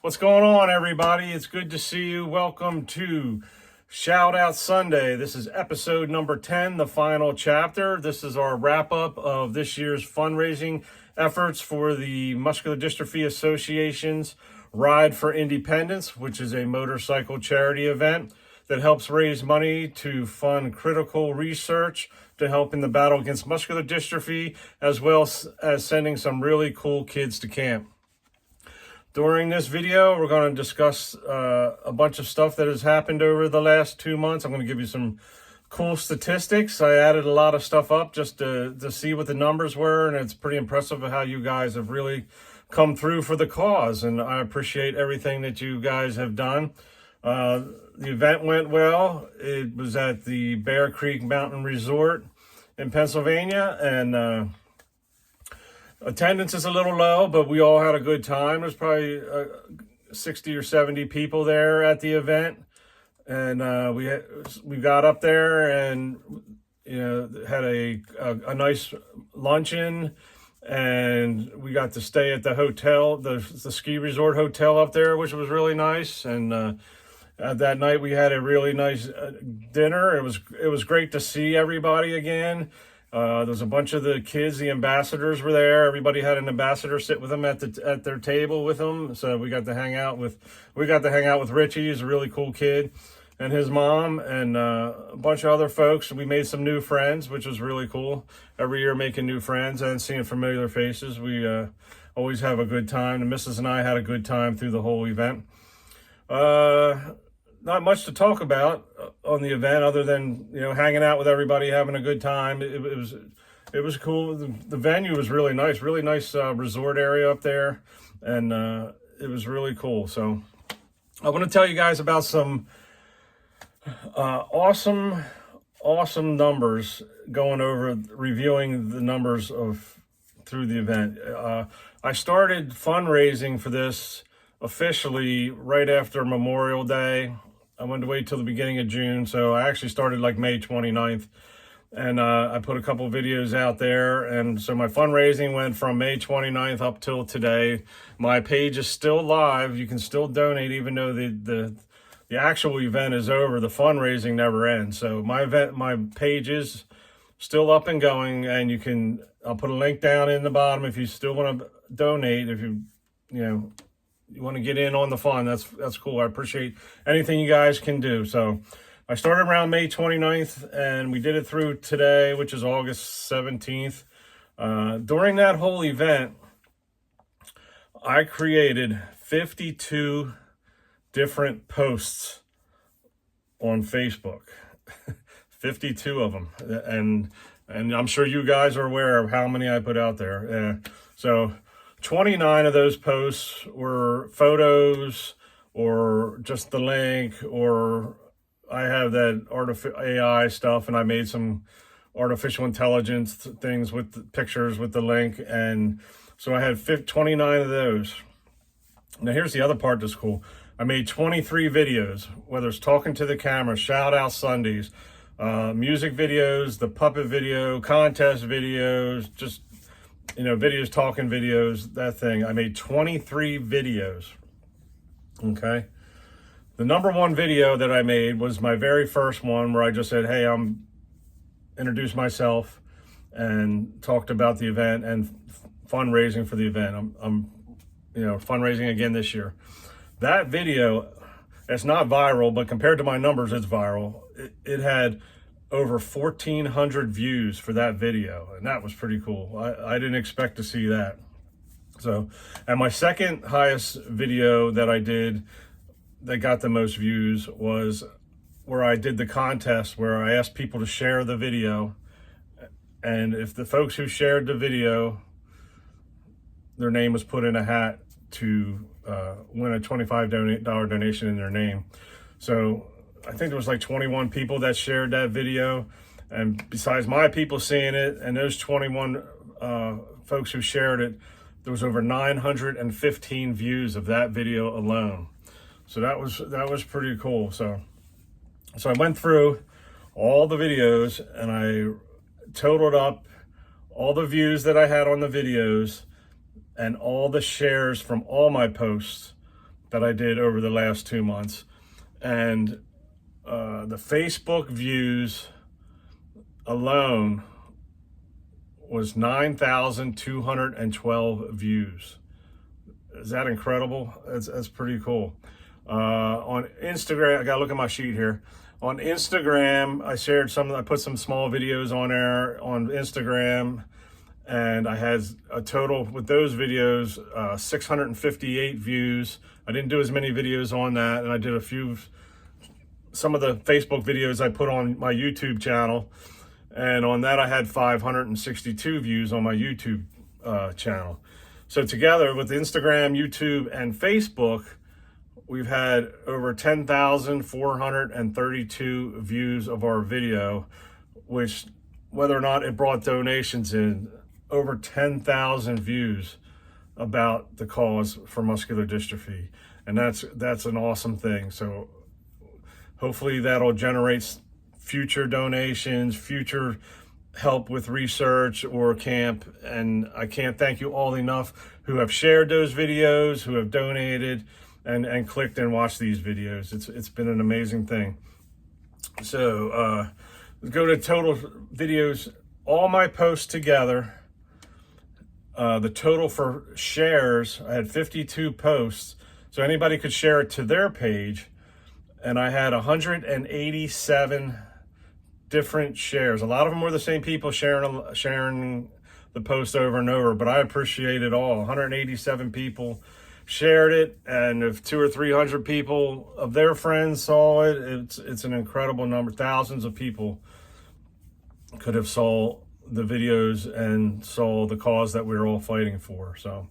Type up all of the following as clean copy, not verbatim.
What's going on, everybody? It's good to see you. Welcome to Shout Out Sunday. This is episode number 10, the final chapter. This is our wrap up of this year's fundraising efforts for the Muscular Dystrophy Association's Ride for Independence, which is a motorcycle charity event that helps raise money to fund critical research to help in the battle against muscular dystrophy, as well as sending some really cool kids to camp. During this video, we're going to discuss a bunch of stuff that has happened over the last 2 months. I'm going to give you some cool statistics. I added a lot of stuff up just to see what the numbers were, and it's pretty impressive how you guys have really come through for the cause, and I appreciate everything that you guys have done. The event went well. It was at the Bear Creek Mountain Resort in Pennsylvania, and attendance is a little low, but we all had a good time. There's probably 60 or 70 people there at the event, and we got up there and had a nice luncheon, and we got to stay at the hotel, the ski resort hotel up there, which was really nice. And that night we had a really nice dinner. It was great to see everybody again. There was a bunch of the kids, the ambassadors were there. Everybody had an ambassador sit with them at their table with them. So we got to hang out with Richie. He's a really cool kid, and his mom, and a bunch of other folks. We made some new friends, which was really cool. Every year making new friends and seeing familiar faces. We always have a good time. The missus and I had a good time through the whole event. Not much to talk about on the event other than, hanging out with everybody, having a good time. It was cool. The venue was really nice resort area up there, and it was really cool. So I want to tell you guys about some awesome numbers, going over reviewing the numbers through the event. I started fundraising for this officially right after Memorial Day. I wanted to wait till the beginning of June, so I actually started like May 29th, and I put a couple videos out there, and so my fundraising went from May 29th up till today. My page is still live. You can still donate even though the actual event is over. The fundraising never ends. So my page is still up and going, and I'll put a link down in the bottom if you still want to donate. If you want to get in on the fun, that's cool. I appreciate anything you guys can do. So I started around May 29th, and we did it through today, which is August 17th. During that whole event, I created 52 different posts on Facebook. 52 of them. And I'm sure you guys are aware of how many I put out there. So 29 of those posts were photos or just the link, or I have that AI stuff, and I made some artificial intelligence things with the pictures with the link. And so I had 29 of those. Now here's the other part that's cool. I made 23 videos, whether it's talking to the camera, shout out Sundays, music videos, the puppet video, contest videos, just videos, talking videos, that thing. I made 23 videos. Okay. The number one video that I made was my very first one, where I just said, hey, introduced myself and talked about the event and fundraising for the event. I'm fundraising again this year. That video, it's not viral, but compared to my numbers, it's viral. It had over 1,400 views for that video, and that was pretty cool. I didn't expect to see that. So, and my second highest video that I did that got the most views was where I did the contest, where I asked people to share the video, and if the folks who shared the video, their name was put in a hat to win a $25 donation in their name. So I think there was like 21 people that shared that video, and besides my people seeing it and those 21 folks who shared it, there was over 915 views of that video alone. So that was pretty cool. So I went through all the videos, and I totaled up all the views that I had on the videos and all the shares from all my posts that I did over the last 2 months. And the Facebook views alone was 9,212 views. Is that incredible? That's pretty cool. On Instagram, I gotta look at my sheet here. On Instagram, I put some small videos on there on Instagram, and I had a total with those videos, 658 views. I didn't do as many videos on that, and I did some of the Facebook videos I put on my YouTube channel, and on that I had 562 views on my YouTube channel. So together with Instagram, YouTube, and Facebook, we've had over 10,432 views of our video, which, whether or not it brought donations in, over 10,000 views about the cause for muscular dystrophy. And that's an awesome thing. So hopefully that'll generate future donations, future help with research or camp. And I can't thank you all enough who have shared those videos, who have donated and clicked and watched these videos. It's been an amazing thing. So let's go to total videos, all my posts together. The total for shares, I had 52 posts, so anybody could share it to their page, and I had 187 different shares. A lot of them were the same people sharing the post over and over, but I appreciate it all. 187 people shared it, and if 200 or 300 people of their friends saw it, it's an incredible number. Thousands of people could have saw the videos and saw the cause that we were all fighting for. So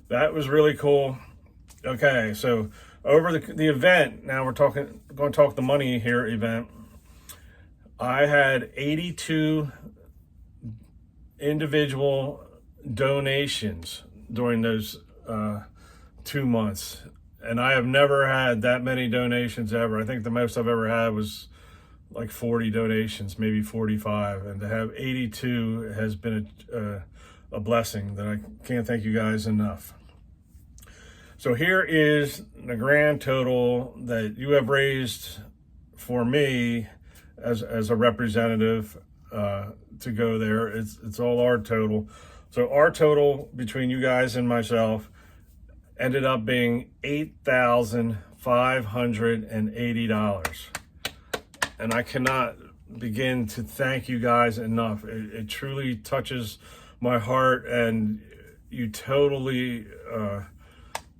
that was really cool. Okay, so over the event, now we're going to talk the money here event. I had 82 individual donations during those 2 months, and I have never had that many donations ever. I think the most I've ever had was like 40 donations, maybe 45, and to have 82 has been a blessing that I can't thank you guys enough. So here is the grand total that you have raised for me as a representative to go there. It's all our total. So our total between you guys and myself ended up being $8,580. And I cannot begin to thank you guys enough. It truly touches my heart, and you totally,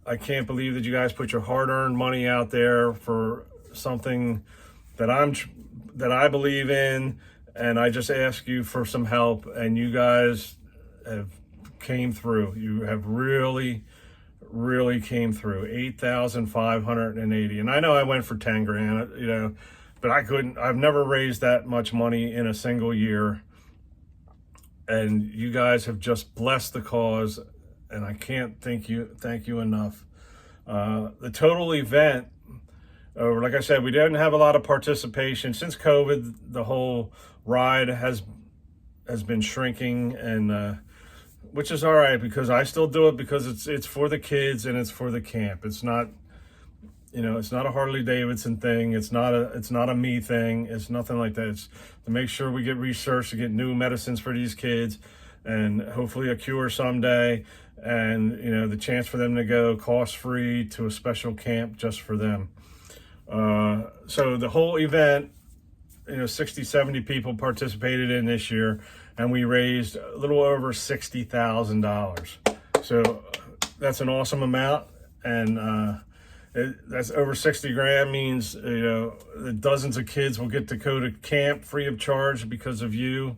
I can't believe that you guys put your hard-earned money out there for something that I believe in, and I just ask you for some help, and you guys have came through. You have really came through. 8,580, and I know I went for 10 grand, you know, but I've never raised that much money in a single year, and you guys have just blessed the cause, and I can't thank you enough. The total event, like I said, we didn't have a lot of participation since COVID. The whole ride has been shrinking, and which is all right, because I still do it because it's for the kids and it's for the camp. It's not, you know, it's not a Harley Davidson thing. It's not a me thing. It's nothing like that. It's to make sure we get research to get new medicines for these kids, and hopefully a cure someday, and, you know, the chance for them to go cost-free to a special camp just for them. So the whole event, you know, 60, 70 people participated in this year, and we raised a little over $60,000. So that's an awesome amount, and that's over 60 grand means, you know, dozens of kids will get to go to camp free of charge because of you,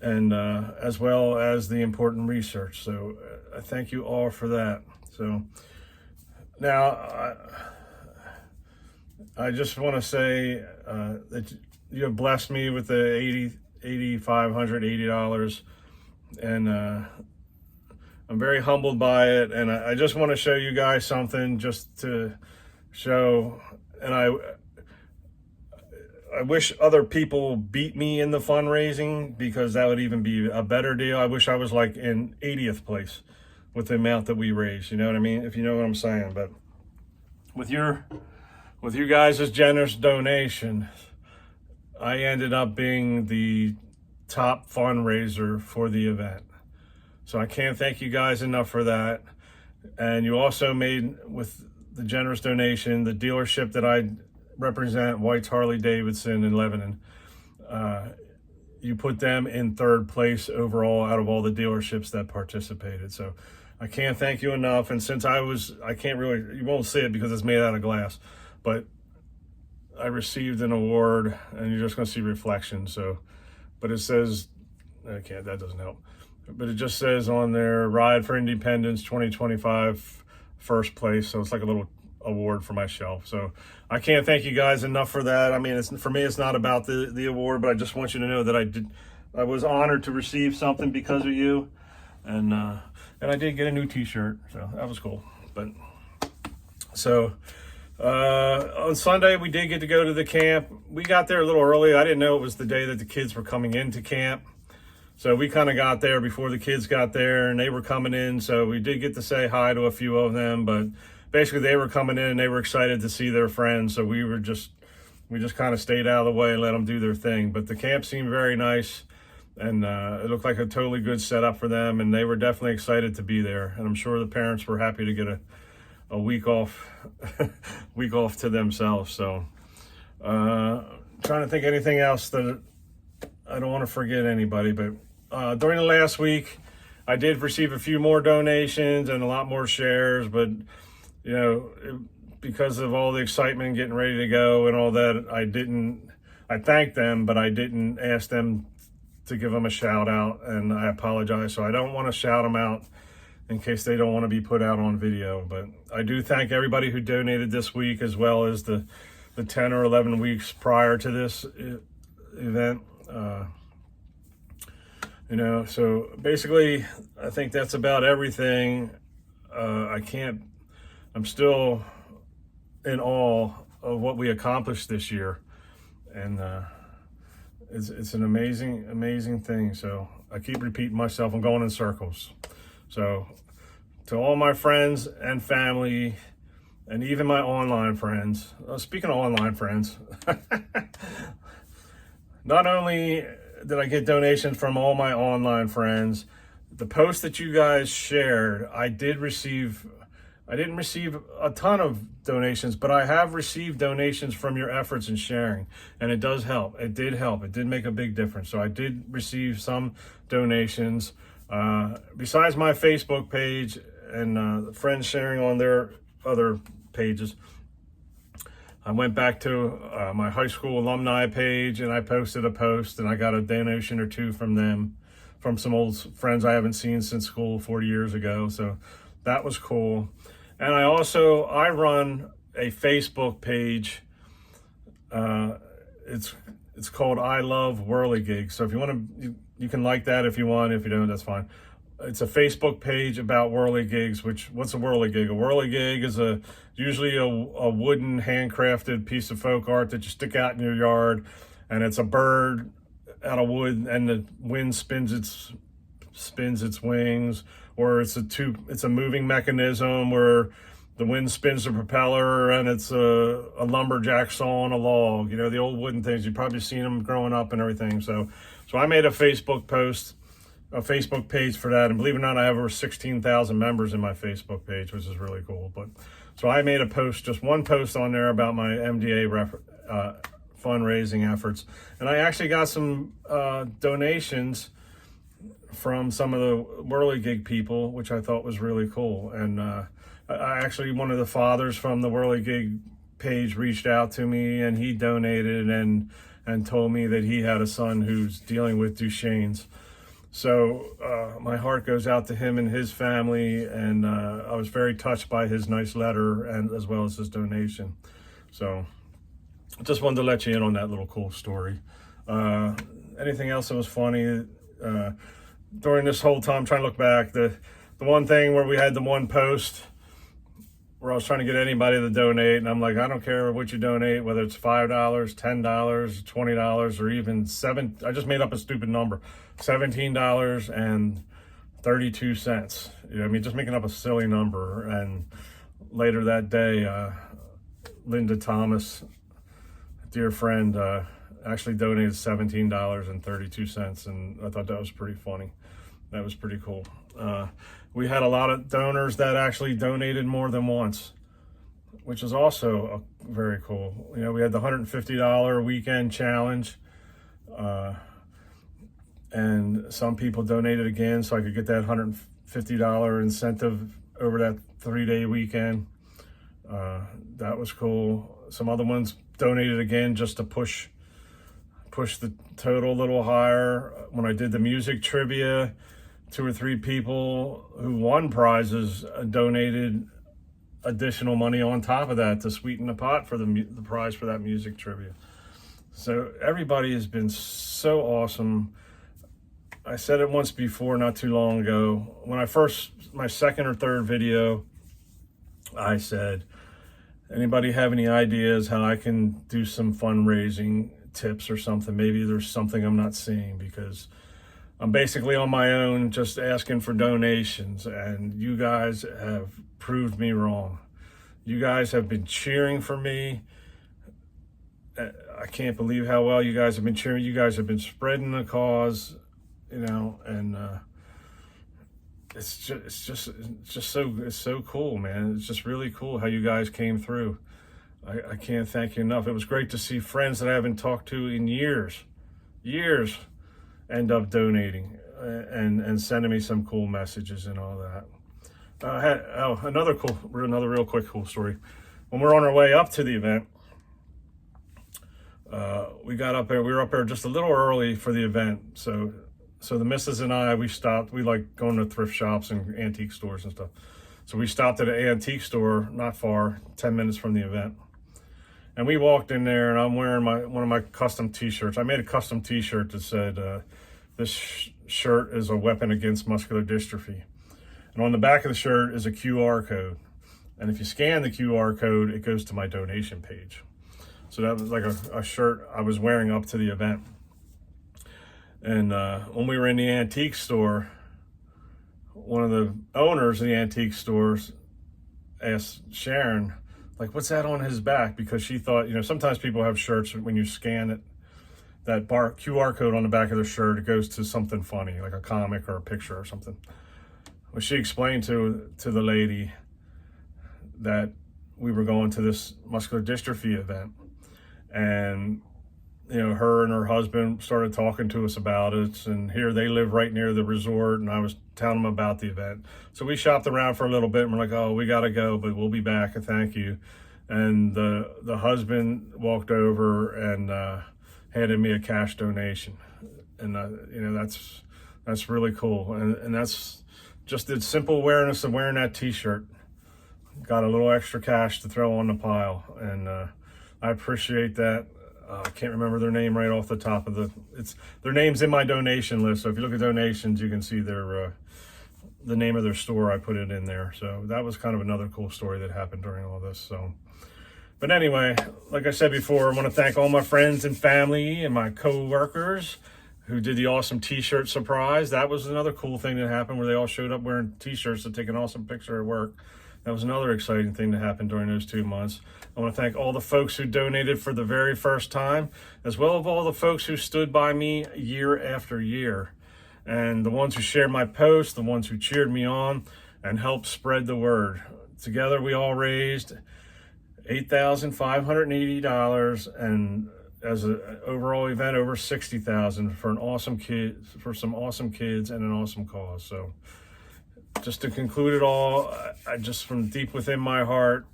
and as well as the important research. So I thank you all for that. So now I just want to say that you have blessed me with the $8,580, and I'm very humbled by it, and I just want to show you guys something just to show. And I wish other people beat me in the fundraising, because that would even be a better deal. I wish I was like in 80th place with the amount that we raised, you know what I mean? If you know what I'm saying. But with you guys' generous donation, I ended up being the top fundraiser for the event. So I can't thank you guys enough for that. And you also made, with the generous donation, the dealership that I represent, White's Harley Davidson in Lebanon, you put them in third place overall out of all the dealerships that participated. So I can't thank you enough. And since I can't really, you won't see it because it's made out of glass, but I received an award, and you're just going to see reflection. So, but it says, that doesn't help. But it just says on there, Ride for Independence 2025, first place. So it's like a little award for my shelf. So I can't thank you guys enough for that. I mean, for me, it's not about the award, but I just want you to know that I was honored to receive something because of you. And I did get a new t-shirt, so that was cool. But so on Sunday, we did get to go to the camp. We got there a little early. I didn't know it was the day that the kids were coming into camp. So we kind of got there before the kids got there, and they were coming in. So we did get to say hi to a few of them, but basically they were coming in and they were excited to see their friends. So we just kind of stayed out of the way and let them do their thing. But the camp seemed very nice, and it looked like a totally good setup for them, and they were definitely excited to be there. And I'm sure the parents were happy to get a week off, week off to themselves. So trying to think anything else that I don't want to forget anybody, but during the last week, I did receive a few more donations and a lot more shares, but because of all the excitement getting ready to go and all that, I thanked them, but I didn't ask them to give them a shout out, and I apologize. So I don't want to shout them out in case they don't want to be put out on video, but I do thank everybody who donated this week, as well as the 10 or 11 weeks prior to this event. So basically I think that's about everything. I'm still in awe of what we accomplished this year, and it's an amazing thing. So I keep repeating myself, I'm going in circles. So to all my friends and family, and even my online friends, speaking of online friends, not only did I get donations from all my online friends, the post that you guys shared, I didn't receive a ton of donations, but I have received donations from your efforts in sharing, and it does help. It did help. It did make a big difference. So I did receive some donations. Besides my Facebook page and friends sharing on their other pages, I went back to my high school alumni page, and I posted a post, and I got a donation or two from them, from some old friends I haven't seen since school 40 years ago. So that was cool. And I run a Facebook page. It's called I Love Whirligigs. So if you want to, you can like that if you want. If you don't, that's fine. It's a Facebook page about whirligigs. What's a whirligig? A whirligig is usually a wooden handcrafted piece of folk art that you stick out in your yard, and it's a bird out of wood, and the wind spins its wings, or it's a moving mechanism where the wind spins the propeller, and it's a lumberjack sawing a log. The old wooden things. You've probably seen them growing up and everything. So I made a Facebook page for that, and believe it or not, I have over 16,000 members in my Facebook page, which is really cool. But so I made just one post on there about my MDA fundraising efforts, and I actually got some donations from some of the whirligig people, which I thought was really cool. And one of the fathers from the whirligig page reached out to me, and he donated and told me that he had a son who's dealing with Duchenne's. So my heart goes out to him and his family, and I was very touched by his nice letter, and as well as his donation. So just wanted to let you in on that little cool story. Anything else that was funny during this whole time? Trying to look back, the one thing where we had the one post where I was trying to get anybody to donate, and I'm like, I don't care what you donate, whether it's $5, $10, $20, or even I just made up a stupid number, $17.32. Just making up a silly number. And later that day, Linda Thomas, dear friend, actually donated $17.32, and I thought that was pretty funny. That was pretty cool. We had a lot of donors that actually donated more than once, which is also very cool. You know, we had the $150 weekend challenge, and some people donated again so I could get that $150 incentive over that 3-day weekend. That was cool. Some other ones donated again just to push the total a little higher. When I did the music trivia, 2 or 3 people who won prizes donated additional money on top of that to sweeten the pot for the prize for that music trivia. So everybody has been so awesome. I said it once before, not too long ago. When my second or third video, I said, anybody have any ideas how I can do some fundraising tips or something? Maybe there's something I'm not seeing, because I'm basically on my own just asking for donations, and you guys have proved me wrong. You guys have been cheering for me. I can't believe how well you guys have been cheering. You guys have been spreading the cause, you know, and it's so cool, man. It's just really cool how you guys came through. I can't thank you enough. It was great to see friends that I haven't talked to in years end up donating and sending me some cool messages and all that. Another real quick cool story. When we were on our way up to the event, we were up there just a little early for the event. So the missus and I, we stopped. We like going to thrift shops and antique stores and stuff. So we stopped at an antique store not far, 10 minutes from the event. And we walked in there, and I'm wearing one of my custom t-shirts. I made a custom t-shirt that said, this shirt is a weapon against muscular dystrophy. And on the back of the shirt is a QR code. And if you scan the QR code, it goes to my donation page. So that was like a shirt I was wearing up to the event. And when we were in the antique store, one of the owners of the antique stores asked Sharon, like, what's that on his back? Because she thought, you know, sometimes people have shirts, when you scan it, that QR code on the back of their shirt, it goes to something funny, like a comic or a picture or something. Well, she explained to the lady that we were going to this muscular dystrophy event, and you know, her and her husband started talking to us about it, and here they live right near the resort, and I was telling them about the event. So we shopped around for a little bit, and we're like, oh, we gotta go, but we'll be back, and thank you. And the husband walked over and handed me a cash donation, and you know, that's really cool, and that's just the simple awareness of wearing that t-shirt got a little extra cash to throw on the pile, and I appreciate that. I can't remember their name right off the top of their name's in my donation list. So if you look at donations, you can see the name of their store. I put it in there. So that was kind of another cool story that happened during all this. So, but anyway, like I said before, I want to thank all my friends and family and my co-workers who did the awesome t-shirt surprise. That was another cool thing that happened, where they all showed up wearing t-shirts to take an awesome picture at work. That was another exciting thing to happen during those 2 months. I want to thank all the folks who donated for the very first time, as well as all the folks who stood by me year after year, and the ones who shared my posts, the ones who cheered me on and helped spread the word. Together we all raised $8,580, and as an overall event, over $60,000 for some awesome kids and an awesome cause. So just to conclude it all, I just, from deep within my heart,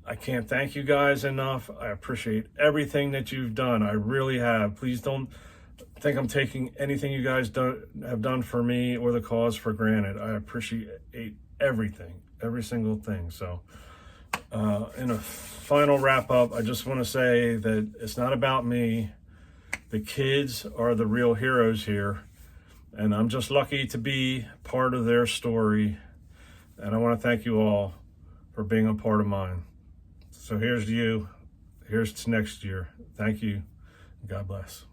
I can't thank you guys enough. I appreciate everything that you've done. I really have. Please don't think I'm taking anything you guys have done for me or the cause for granted. I appreciate everything, every single thing. So in a final wrap up, I just want to say that it's not about me. The kids are the real heroes here, and I'm just lucky to be part of their story. And I want to thank you all for being a part of mine. So here's to you. Here's to next year. Thank you. God bless.